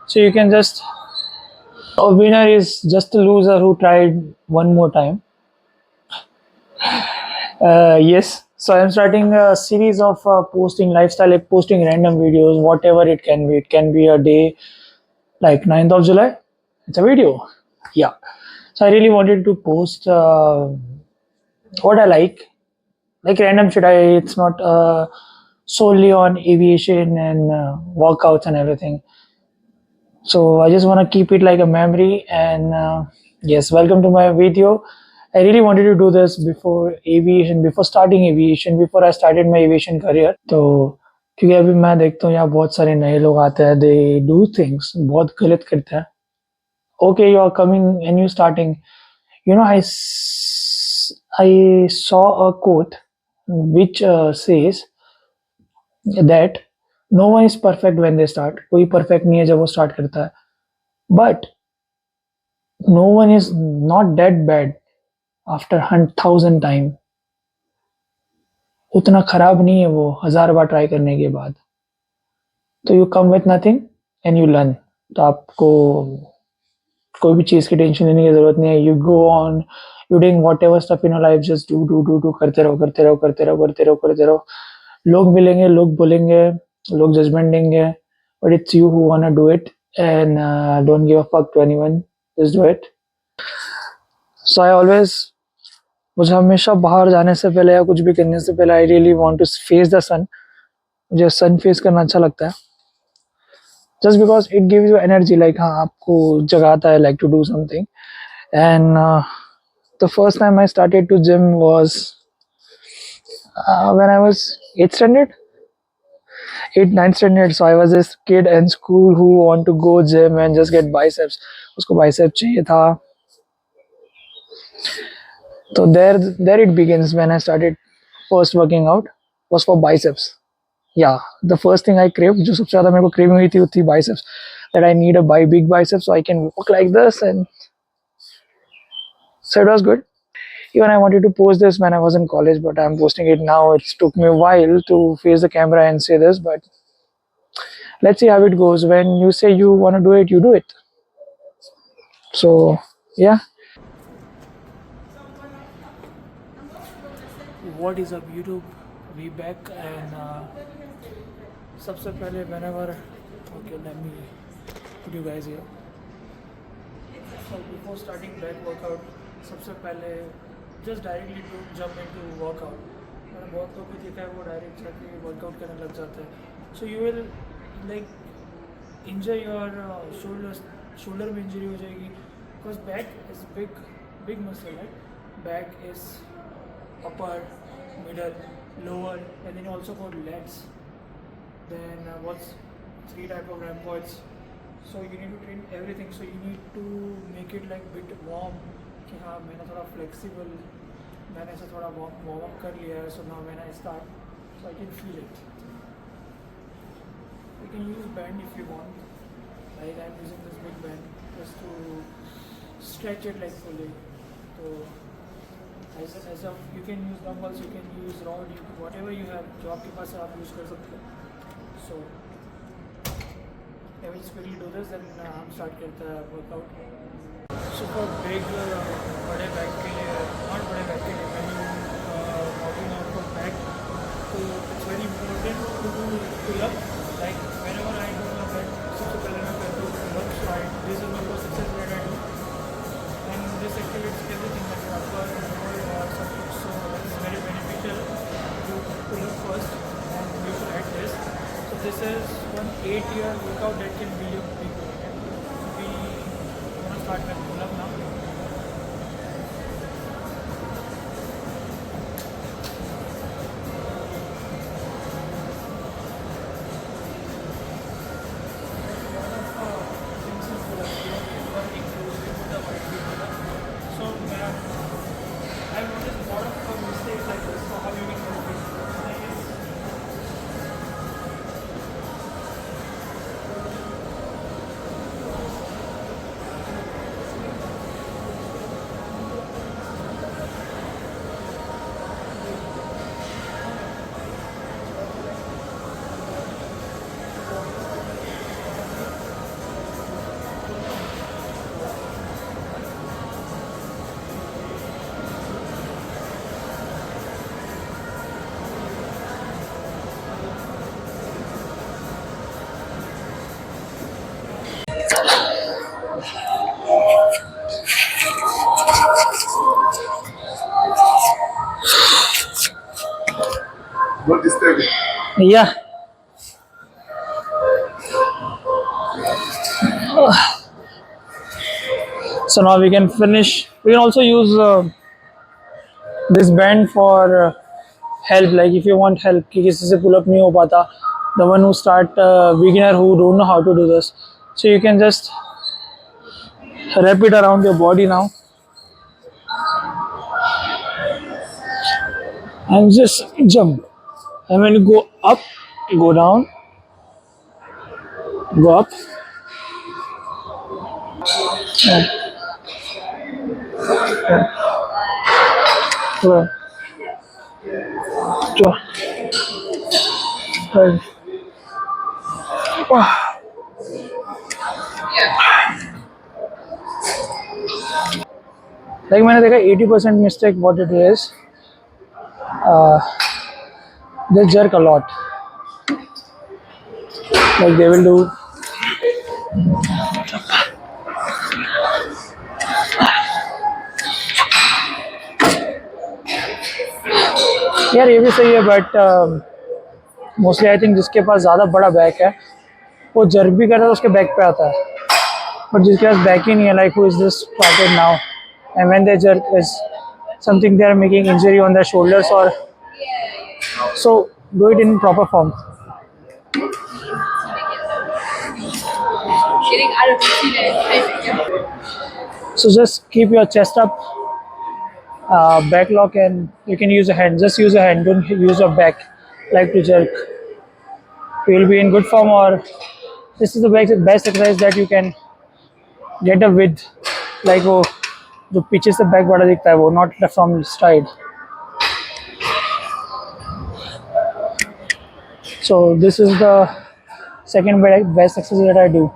So you can just, a winner is just a loser who tried one more time. Yes. So I'm starting a series of posting lifestyle, like posting random videos, whatever it can be. It can be a day like 9th of July. It's a video. Yeah. So I really wanted to post what I like random shit. It's not solely on aviation and workouts and everything. So I just want to keep it like a memory. And yes, welcome to my video. I really wanted to do this before aviation, before starting aviation, before I started my aviation career. तो क्योंकि अभी मैं देखता हूँ यहाँ बहुत सारे नए लोग आते हैं, they do things बहुत गलत करते हैं. Okay, you are coming and you starting. You know, I saw a quote which says that no one is perfect when they start. कोई perfect नहीं है जब वो start करता है. But no one is not that bad after 1,000 time. उतना खराब नहीं है वो 1000 बार ट्राई करने के बाद. तो you come with nothing and you learn. तो आपको कोई भी चीज़ की टेंशन लेने की ज़रूरत नहीं है. You go on, you doing whatever stuff in your life, just do करते रहो, करते रहो, करते रहो, करते रहो, करते रहो. लोग मिलेंगे, लोग बोलेंगे, लोग जजमेंट देंगे, but it's you who wanna do it and don't give a fuck to anyone. Just do it. So I always, मुझे हमेशा बाहर जाने से पहले या कुछ भी करने से पहले I really want to face the sun. मुझे सन फेस करना अच्छा लगता है. Just because it gives you energy. Like हाँ, आपको जगाता है like to do something. And the first time I started to gym was when I was 8th standard, 8th 9th standard. So I was this kid in school who want to go gym and just get biceps. उसको bicep चाहिए था. So there it begins. When I started first working out was for biceps. Yeah, the first thing I craved, जो सबसे ज़्यादा मेरे को craving हुई थी, वो थी biceps. That I need a big biceps so I can walk like this, and so it was good. Even I wanted to post this when I was in college, but I'm posting it now. It took me a while to face the camera and say this, but let's see how it goes. When you say you want to do it, you do it. So yeah. What is up YouTube? We back. And सबसे पहले whenever, okay, let me put you guys here. So before starting back workout, सबसे पहले just directly to jump into workout. मैंने बहुत लोगों को देखा है वो डायरेक्ट जाके वर्कआउट करने लग जाते हैं. So you will like injure your shoulder में इंजरी हो जाएगी, because back is big muscle, right? Back is upper, middle, lower, and then you also got legs. Then what's 3 type of rhomboids. So you need to train everything. So you need to make it like bit warm. कि हाँ मैंने थोड़ा flexible, मैंने ऐसा थोड़ा warm up कर लिया है. So now when I start, so I can feel it. You can use band if you want. Like I'm using this big band just to stretch it like fully. So as of you can use dumbbells, you can use rod, whatever you have, जो आपके पास है आप use कर सकते हो. So I will just quickly do this, then हम start करते हैं workout. So for big बड़े back के लिए, not बड़े back के लिए, when you working out for back, so it's very important to do pull up. Like whenever I do my back, सबसे पहले मैं करता हूँ pull up. So this is my first exercise that I do, and this activates everything like your upper, lower, or something. So it's very beneficial to pull up first and you should add this. So this is 1 8-year workout that can be a big workout. We want to start with pull up now. So I've noticed a lot of mistakes like this. So how you can do it? Yeah. So now we can finish. We can also use this band for help. Like if you want help, कि किसी से pull up नहीं हो पाता, the one who start beginner who don't know how to do this, so you can just wrap it around your body now and just jump. And when you go up, go down, go up. Go. Go. Go. Like मैंने देखा 80% mistake what it is, they jerk a lot. Like they will do. यार ये भी सही है but mostly I think जिसके पास ज़्यादा बड़ा बैक है वो जर्क भी करता है तो उसके बैक पे आता है, बट जिसके पास बैक ही नहीं है, like who is this started now and when they jerk is something they are making injury on their shoulders or so do it in proper form. So just keep your chest up, back lock, and you can use a hand. Just use a hand, don't use your back like to jerk. You will be in good form, or this is the best exercise that you can get a width, like वो जो पीछे से back बड़ा दिखता है वो, not from side. So this is the second best exercise that I do.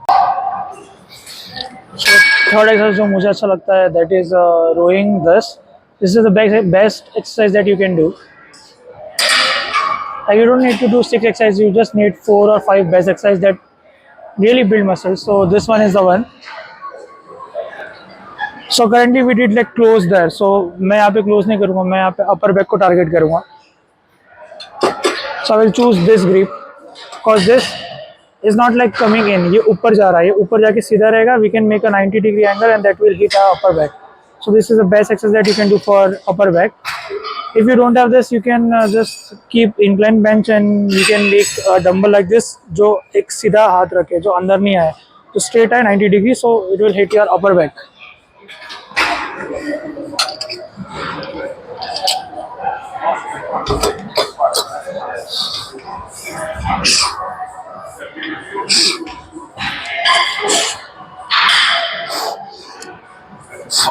So third exercise जो मुझे अच्छा लगता है that is rowing this. This is the best exercise that you can do. Like you don't need to do 6 exercises, you just need 4 or 5 best exercises that really build muscles. So this one is the one. So currently we did like close there. So मैं यहाँ पे close नहीं करूँगा, मैं यहाँ पे upper back को target करूँगा. So I will choose this grip because this is not like coming in. ये ऊपर जा रहा है, ये ऊपर जाके सीधा रहेगा. We can make a 90-degree angle and that will hit our upper back. So this is the best exercise that you can do for upper back. If you don't have this, you can just keep incline bench and you can make a dumbbell like this जो एक सीधा हाथ रखे, जो अंदर नहीं आए, तो straight है 90 degree, so it will hit your upper back.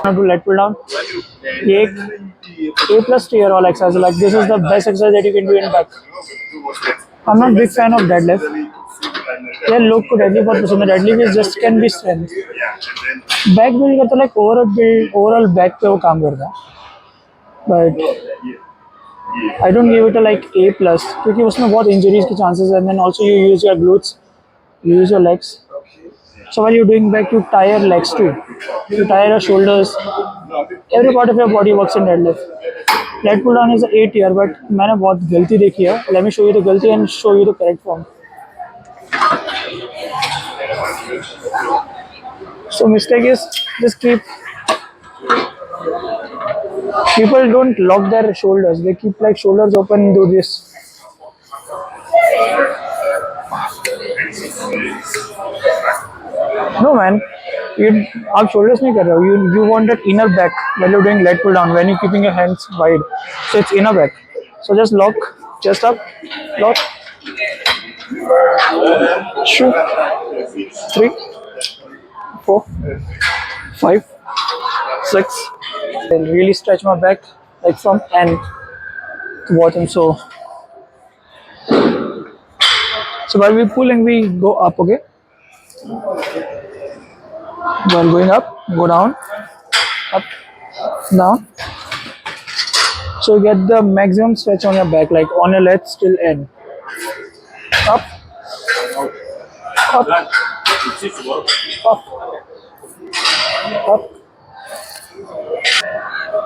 Now to let pull down. ये A plus tier all exercise, like this is the best exercise that you can do in back. I'm not big fan of deadlift. यार लोग को deadlift बहुत पसंद है. Deadlift is just can be strength. Back build करता like overall back पे वो काम करता है. But I don't give it a like A plus क्योंकि उसमें बहुत injuries के chances है. And then also you use your glutes, you use your legs. So while you're doing back, you tie your legs too. You tie your shoulders. Every part of your body works in deadlift. Lat pull down is an 8 tier, but मैंने बहुत गलती देखी है. Let me show you the गलती and show you the correct form. So mistake is just keep. People don't lock their shoulders. They keep like shoulders open and do this. No man, आप shoulders नहीं कर रहे हो. You want that inner back while you're doing lat pull down when you're keeping your hands wide. So it's inner back. So just lock, chest up, lock. Shoot. 3, 4, 5, 6. And really stretch my back like from end to bottom. So while we pull and we go up, okay. While going up, go down, up, down. So you get the maximum stretch on your back, like on your legs till end. Up, up, up, up.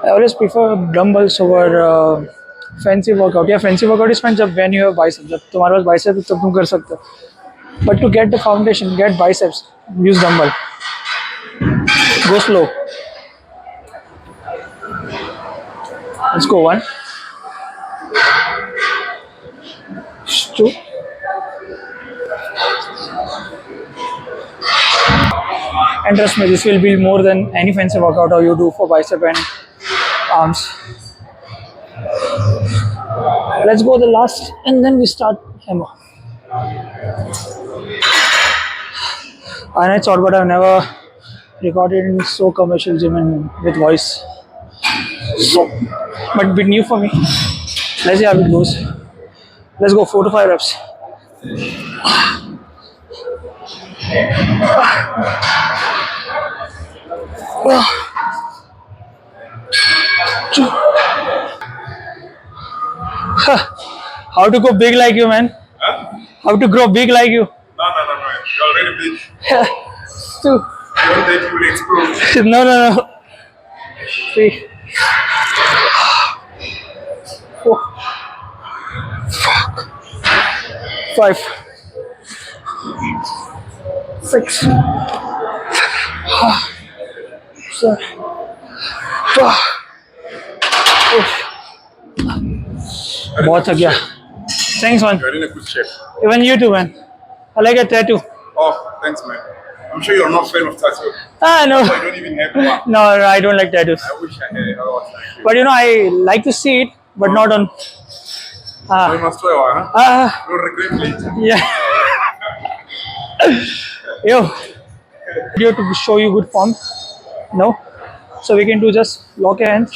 I always prefer dumbbells over fancy workout या fancy workout is fine जब when you have biceps, जब तुम्हारे पास biceps है तब तुम कर सकते हो, but to get the foundation, get biceps, use dumbbell, go slow, let's go 1 2 and trust me, this will be more than any fancy workout or you do for bicep and arms. Let's go the last and then we start hammer. And I thought, but I've never recorded in so commercial gym and with voice. So, but a bit new for me. Let's see how it goes. Let's go 4 to 5 reps. How to go big like you, man? Huh? How to grow big like you? No. You're already big. Two. One day you will explode. No. 3, 4, 5, 6, 7, 8. बहुत थक गया. Thanks, man. You're in a good shape. Even you too, man. I like a tattoo. Oh, thanks, man. I'm sure you're not a fan of tattoo. No. I don't even have one. No, I don't like tattoos. I wish I had. Oh, thank you. But I like to see it, but not on. So you must try one, huh? You'll regret later. Yeah. Yo, video to show you good form. No, so we can do just lock your hands.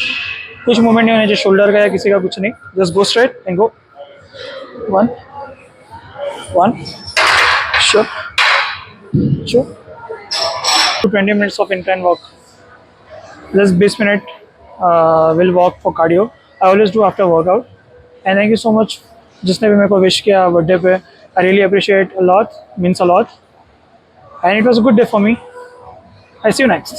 कुछ movement नहीं होने चाहिए shoulder का या किसी का कुछ नहीं. Just go straight and go. 1. Sure. 20 minutes of incline walk. Just 20 minutes will walk for cardio. I always do after workout. And thank you so much जिसने भी मेरे को wish किया बर्थडे पे. I really appreciate a lot. Means a lot. And it was a good day for me. I see you next.